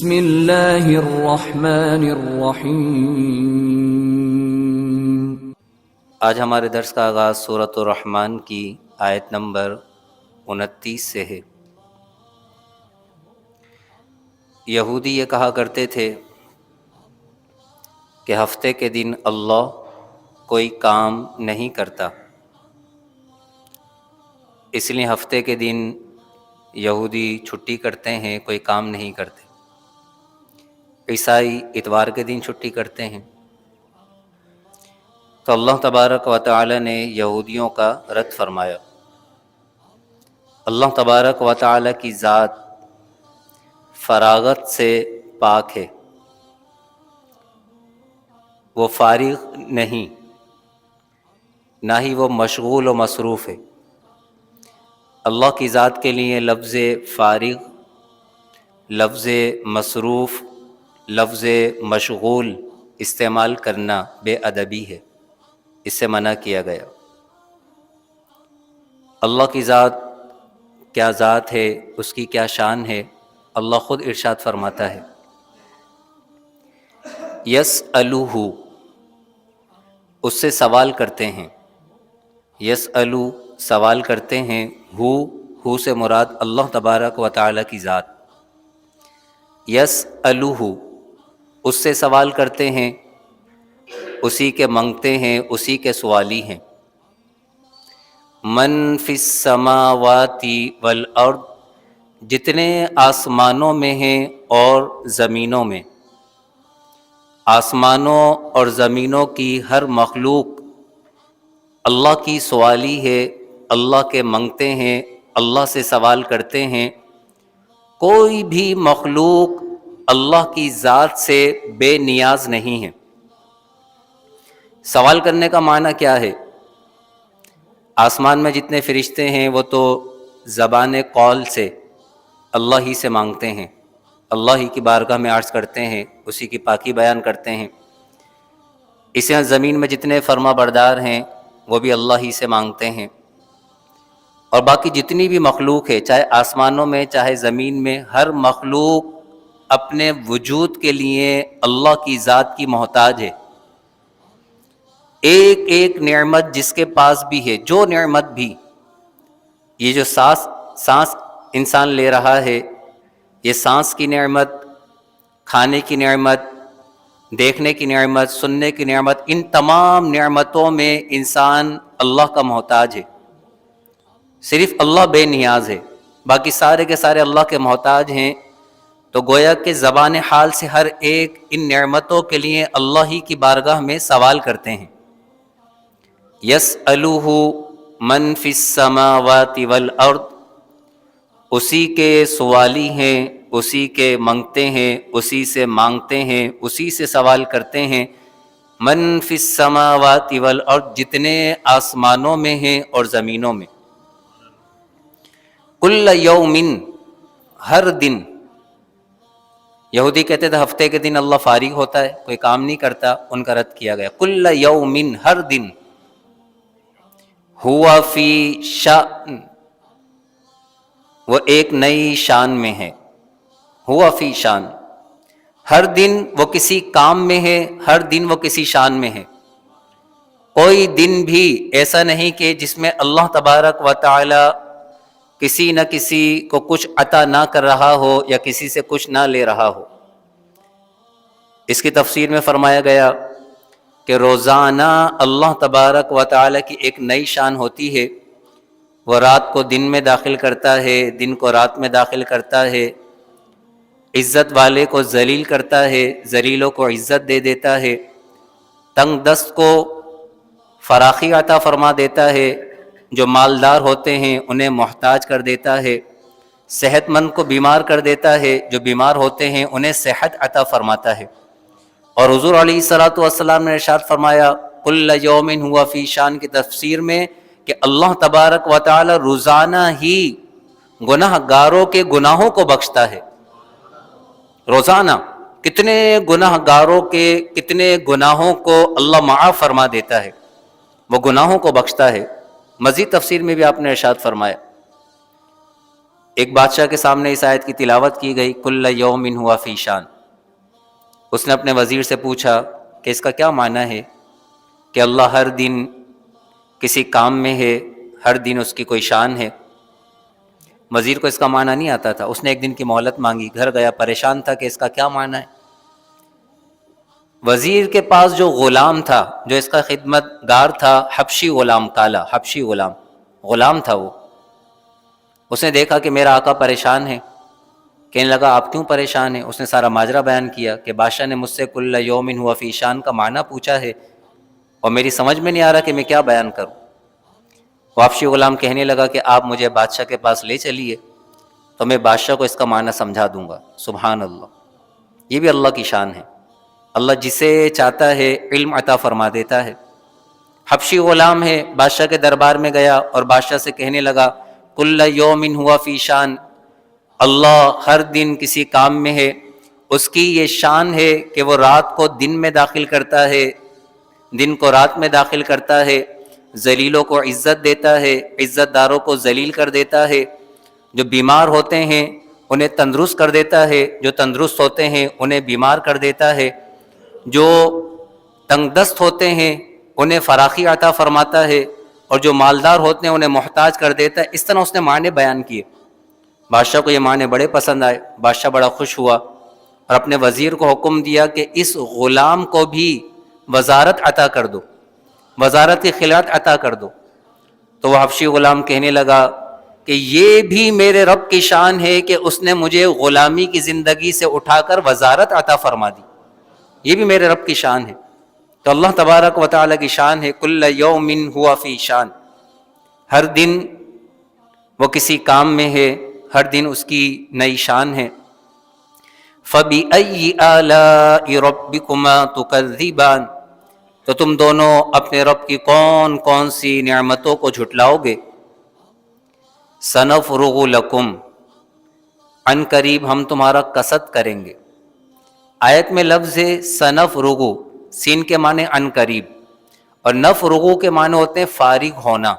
بسم اللہ الرحمن الرحیم۔ آج ہمارے درس کا آغاز سورۃ الرحمن کی آیت نمبر 29 سے ہے۔ یہودی یہ کہا کرتے تھے کہ ہفتے کے دن اللہ کوئی کام نہیں کرتا، اس لیے ہفتے کے دن یہودی چھٹی کرتے ہیں، کوئی کام نہیں کرتے۔ عیسائی اتوار کے دن چھٹی کرتے ہیں۔ تو اللہ تبارک و تعالی نے یہودیوں کا رد فرمایا۔ اللہ تبارک و تعالی کی ذات فراغت سے پاک ہے، وہ فارغ نہیں، نہ ہی وہ مشغول و مصروف ہے۔ اللہ کی ذات کے لیے لفظ فارغ، لفظ مصروف، لفظ مشغول استعمال کرنا بے ادبی ہے، اس سے منع کیا گیا۔ اللہ کی ذات کیا ذات ہے، اس کی کیا شان ہے، اللہ خود ارشاد فرماتا ہے، یسألہ، اس سے سوال کرتے ہیں۔ یسألو، سوال کرتے ہیں، ہو سے مراد اللہ تبارک و تعالی کی ذات۔ یسألہ، اس سے سوال کرتے ہیں، اسی کے منگتے ہیں، اسی کے سوالی ہیں۔ من فی السماوات والارض، جتنے آسمانوں میں ہیں اور زمینوں میں، آسمانوں اور زمینوں کی ہر مخلوق اللہ کی سوالی ہے، اللہ کے منگتے ہیں، اللہ سے سوال کرتے ہیں۔ کوئی بھی مخلوق اللہ کی ذات سے بے نیاز نہیں ہے۔ سوال کرنے کا معنی کیا ہے؟ آسمان میں جتنے فرشتے ہیں وہ تو زبان قول سے اللہ ہی سے مانگتے ہیں، اللہ ہی کی بارگاہ میں عرض کرتے ہیں، اسی کی پاکی بیان کرتے ہیں۔ اسی طرح زمین میں جتنے فرما بردار ہیں وہ بھی اللہ ہی سے مانگتے ہیں۔ اور باقی جتنی بھی مخلوق ہے، چاہے آسمانوں میں چاہے زمین میں، ہر مخلوق اپنے وجود کے لیے اللہ کی ذات کی محتاج ہے۔ ایک ایک نعمت جس کے پاس بھی ہے، جو نعمت بھی، یہ جو سانس انسان لے رہا ہے، یہ سانس کی نعمت، کھانے کی نعمت، دیکھنے کی نعمت، سننے کی نعمت، ان تمام نعمتوں میں انسان اللہ کا محتاج ہے۔ صرف اللہ بے نیاز ہے، باقی سارے کے سارے اللہ کے محتاج ہیں۔ تو گویا کہ زبان حال سے ہر ایک ان نعمتوں کے لیے اللہ ہی کی بارگاہ میں سوال کرتے ہیں۔ یسألہ من فی السماوات والارض، اسی کے سوالی ہیں، اسی کے منگتے ہیں، اسی سے مانگتے ہیں، اسی سے سوال کرتے ہیں۔ من فی السماوات والارض، جتنے آسمانوں میں ہیں اور زمینوں میں۔ کل یوم، ہر دن۔ یہودی کہتے تھے ہفتے کے دن اللہ فارغ ہوتا ہے، کوئی کام نہیں کرتا، ان کا رد کیا گیا۔ کل یوم، ہر دن۔ ہوا فی شأن، وہ ایک نئی شان میں ہے۔ ہوا فی شان، ہر دن وہ کسی کام میں ہے، ہر دن وہ کسی شان میں ہے۔ کوئی دن بھی ایسا نہیں کہ جس میں اللہ تبارک و تعالی کسی نہ کسی کو کچھ عطا نہ کر رہا ہو یا کسی سے کچھ نہ لے رہا ہو۔ اس کی تفسیر میں فرمایا گیا کہ روزانہ اللہ تبارک و تعالی کی ایک نئی شان ہوتی ہے۔ وہ رات کو دن میں داخل کرتا ہے، دن کو رات میں داخل کرتا ہے، عزت والے کو ذلیل کرتا ہے، ذلیلوں کو عزت دے دیتا ہے، تنگ دست کو فراخی عطا فرما دیتا ہے، جو مالدار ہوتے ہیں انہیں محتاج کر دیتا ہے، صحت مند کو بیمار کر دیتا ہے، جو بیمار ہوتے ہیں انہیں صحت عطا فرماتا ہے۔ اور حضور علیہ الصلوۃ والسلام نے ارشاد فرمایا کل یوم ہوا فی شان کی تفسیر میں کہ اللہ تبارک و تعالی روزانہ ہی گناہ گاروں کے گناہوں کو بخشتا ہے۔ روزانہ کتنے گناہ گاروں کے کتنے گناہوں کو اللہ معاف فرما دیتا ہے، وہ گناہوں کو بخشتا ہے۔ مزید تفسیر میں بھی آپ نے ارشاد فرمایا ایک بادشاہ کے سامنے اس آیت کی تلاوت کی گئی، کل یوم ہوا فی شان۔ اس نے اپنے وزیر سے پوچھا کہ اس کا کیا معنی ہے کہ اللہ ہر دن کسی کام میں ہے، ہر دن اس کی کوئی شان ہے۔ وزیر کو اس کا معنی نہیں آتا تھا، اس نے ایک دن کی مہلت مانگی، گھر گیا، پریشان تھا کہ اس کا کیا معنی ہے۔ وزیر کے پاس جو غلام تھا، جو اس کا خدمت گار تھا، حبشی غلام، کالا حبشی غلام تھا وہ، اس نے دیکھا کہ میرا آقا پریشان ہے، کہنے لگا آپ کیوں پریشان ہیں؟ اس نے سارا ماجرا بیان کیا کہ بادشاہ نے مجھ سے کل یوم ہوا فی شان کا معنی پوچھا ہے اور میری سمجھ میں نہیں آ رہا کہ میں کیا بیان کروں۔ وہ حبشی غلام کہنے لگا کہ آپ مجھے بادشاہ کے پاس لے چلیے تو میں بادشاہ کو اس کا معنی سمجھا دوں گا۔ سبحان اللہ، یہ بھی اللہ کی شان ہے، اللہ جسے چاہتا ہے علم عطا فرما دیتا ہے۔ حبشی غلام ہے، بادشاہ کے دربار میں گیا اور بادشاہ سے کہنے لگا کل یوم ہوا فی شان، اللہ ہر دن کسی کام میں ہے، اس کی یہ شان ہے کہ وہ رات کو دن میں داخل کرتا ہے، دن کو رات میں داخل کرتا ہے، ذلیلوں کو عزت دیتا ہے، عزت داروں کو ذلیل کر دیتا ہے، جو بیمار ہوتے ہیں انہیں تندرست کر دیتا ہے، جو تندرست ہوتے ہیں انہیں بیمار کر دیتا ہے، جو تنگ دست ہوتے ہیں انہیں فراخی عطا فرماتا ہے، اور جو مالدار ہوتے ہیں انہیں محتاج کر دیتا ہے۔ اس طرح اس نے معنی بیان کیے۔ بادشاہ کو یہ معنی بڑے پسند آئے، بادشاہ بڑا خوش ہوا اور اپنے وزیر کو حکم دیا کہ اس غلام کو بھی وزارت عطا کر دو، وزارت کی خلعت عطا کر دو۔ تو وہ حبشی غلام کہنے لگا کہ یہ بھی میرے رب کی شان ہے کہ اس نے مجھے غلامی کی زندگی سے اٹھا کر وزارت عطا فرما دی، یہ بھی میرے رب کی شان ہے۔ تو اللہ تبارک و تعالیٰ کی شان ہے کل یوم ہوا فی شان، ہر دن وہ کسی کام میں ہے، ہر دن اس کی نئی شان ہے۔ فَبِأَيِّ آلَاءِ رَبِّكُمَا تُكَذِّبَانِ، تو تم دونوں اپنے رب کی کون کون سی نعمتوں کو جھٹلاؤ گے۔ سَنَفْرُغُ لَكُمْ، عن قریب ہم تمہارا قصد کریں گے۔ آیت میں لفظ ہے سَنَفْرُغُ، سین کے معنی عن قریب، اور نفرغو کے معنی ہوتے ہیں فارغ ہونا،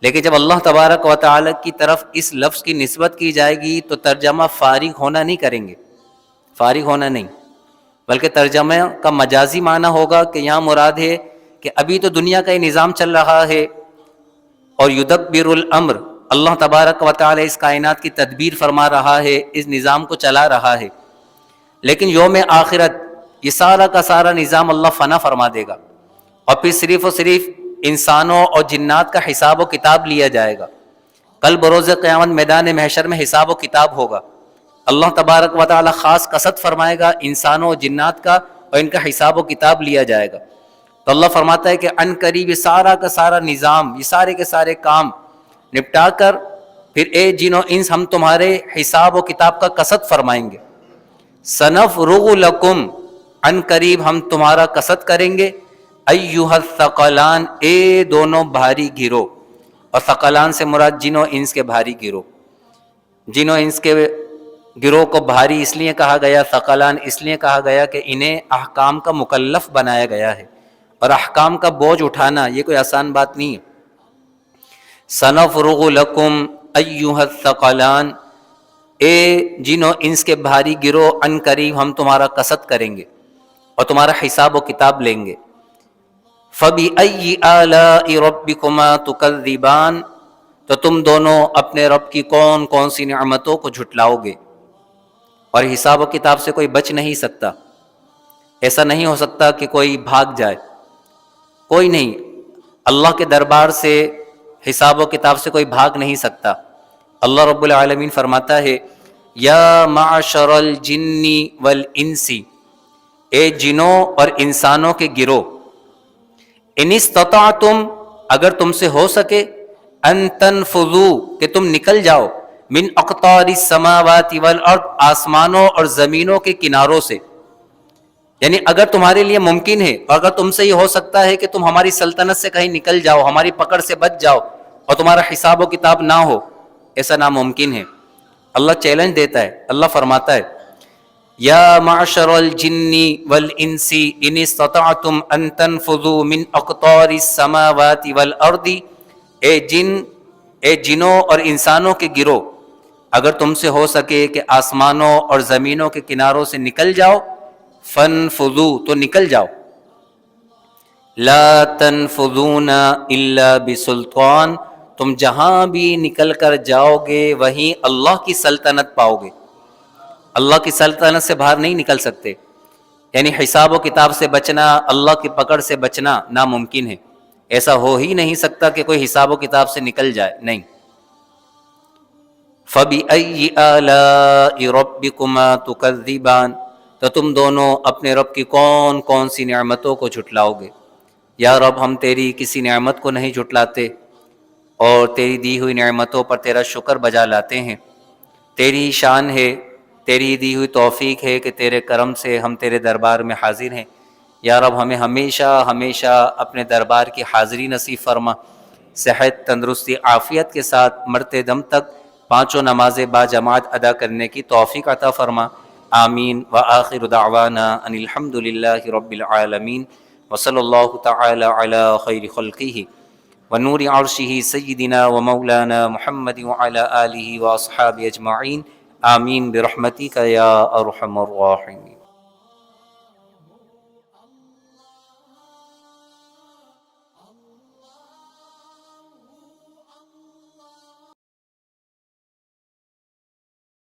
لیکن جب اللہ تبارک و تعالی کی طرف اس لفظ کی نسبت کی جائے گی تو ترجمہ فارغ ہونا نہیں کریں گے، فارغ ہونا نہیں، بلکہ ترجمہ کا مجازی معنی ہوگا کہ یہاں مراد ہے کہ ابھی تو دنیا کا یہ نظام چل رہا ہے اور یدبر الامر، اللہ تبارک و تعالی اس کائنات کی تدبیر فرما رہا ہے، اس نظام کو چلا رہا ہے، لیکن یوم آخرت یہ سارا کا سارا نظام اللہ فنا فرما دے گا اور پھر صرف اور صرف انسانوں اور جنات کا حساب و کتاب لیا جائے گا۔ کل بروز قیامت میدان محشر میں حساب و کتاب ہوگا، اللہ تبارک و تعالی خاص قصد فرمائے گا انسانوں اور جنات کا اور ان کا حساب و کتاب لیا جائے گا۔ تو اللہ فرماتا ہے کہ ان قریب یہ سارا کا سارا نظام، یہ سارے کے سارے کام نپٹا کر پھر اے جن و انس ہم تمہارے حساب و کتاب کا قصد فرمائیں گے۔ سنفرغ لکم، ان قریب ہم تمہارا قصد کریں گے۔ ایھا الثقلان، اے دونوں بھاری گروہ، اور ثقلان سے مراد جن و انس کے بھاری گروہ۔ جن و انس کے گروہ کو بھاری اس لیے کہا گیا، ثقلان اس لیے کہا گیا کہ انہیں احکام کا مکلف بنایا گیا ہے، اور احکام کا بوجھ اٹھانا یہ کوئی آسان بات نہیں ہے۔ سنفرغ لکم ایھا الثقلان، اے جن و انس کے بھاری گروہ، ان قریب ہم تمہارا قصد کریں گے اور تمہارا حساب و کتاب لیں گے۔ فَبِأَيِّ آلَاءِ رَبِّكُمَا تُكَذِّبَانِ، تو تم دونوں اپنے رب کی کون کون سی نعمتوں کو جھٹلاؤ گے، اور حساب و کتاب سے کوئی بچ نہیں سکتا۔ ایسا نہیں ہو سکتا کہ کوئی بھاگ جائے، کوئی نہیں، اللہ کے دربار سے حساب و کتاب سے کوئی بھاگ نہیں سکتا۔ اللہ رب العالمین فرماتا ہے یا معشر الجن والانس، اے جنوں اور انسانوں کے گروہ، ان استطعتم، اگر تم سے ہو سکے، ان تنفذوا، کہ تم نکل جاؤ، من اقطار السماوات والارض، آسمانوں اور زمینوں کے کناروں سے، یعنی اگر تمہارے لیے ممکن ہے اور اگر تم سے یہ ہو سکتا ہے کہ تم ہماری سلطنت سے کہیں نکل جاؤ، ہماری پکڑ سے بچ جاؤ اور تمہارا حساب و کتاب نہ ہو، ایسا ناممکن ہے۔ اللہ چیلنج دیتا ہے، اللہ فرماتا ہے یا معشر الجن والانس ان استطعتم ان تنفذوا من اقطار السماوات والارض، اے جنوں اور انسانوں کے گروہ، اگر تم سے ہو سکے کہ آسمانوں اور زمینوں کے کناروں سے نکل جاؤ، فانفذوا تو نکل جاؤ، لا تنفذون الا بسلطان، تم جہاں بھی نکل کر جاؤ گے وہیں اللہ کی سلطنت پاؤ گے، اللہ کی سلطنت سے باہر نہیں نکل سکتے، یعنی حساب و کتاب سے بچنا، اللہ کی پکڑ سے بچنا ناممکن ہے، ایسا ہو ہی نہیں سکتا کہ کوئی حساب و کتاب سے نکل جائے، نہیں۔ فَبِأَيِّ آلَاءِ رَبِّكُمَا تُكَذِّبَانِ، تو تم دونوں اپنے رب کی کون کون سی نعمتوں کو جھٹلاؤ گے؟ یا رب ہم تیری کسی نعمت کو نہیں جھٹلاتے اور تیری دی ہوئی نعمتوں پر تیرا شکر بجا لاتے ہیں، تیری شان ہے، تیری دی ہوئی توفیق ہے کہ تیرے کرم سے ہم تیرے دربار میں حاضر ہیں۔ یا رب ہمیں ہمیشہ ہمیشہ اپنے دربار کی حاضری نصیب فرما، صحت، تندرستی، عافیت کے ساتھ مرتے دم تک پانچوں نمازیں با جماعت ادا کرنے کی توفیق عطا فرما، آمین۔ وآخر دعوانا ان الحمد للہ رب العالمین، وصلی اللہ تعالی علی خیر خلقہ ونور عرشہ سیدنا ومولانا محمد وعلی آلہ واصحابہ اجمعین، آمین برحمتک یا ارحم الراحمین۔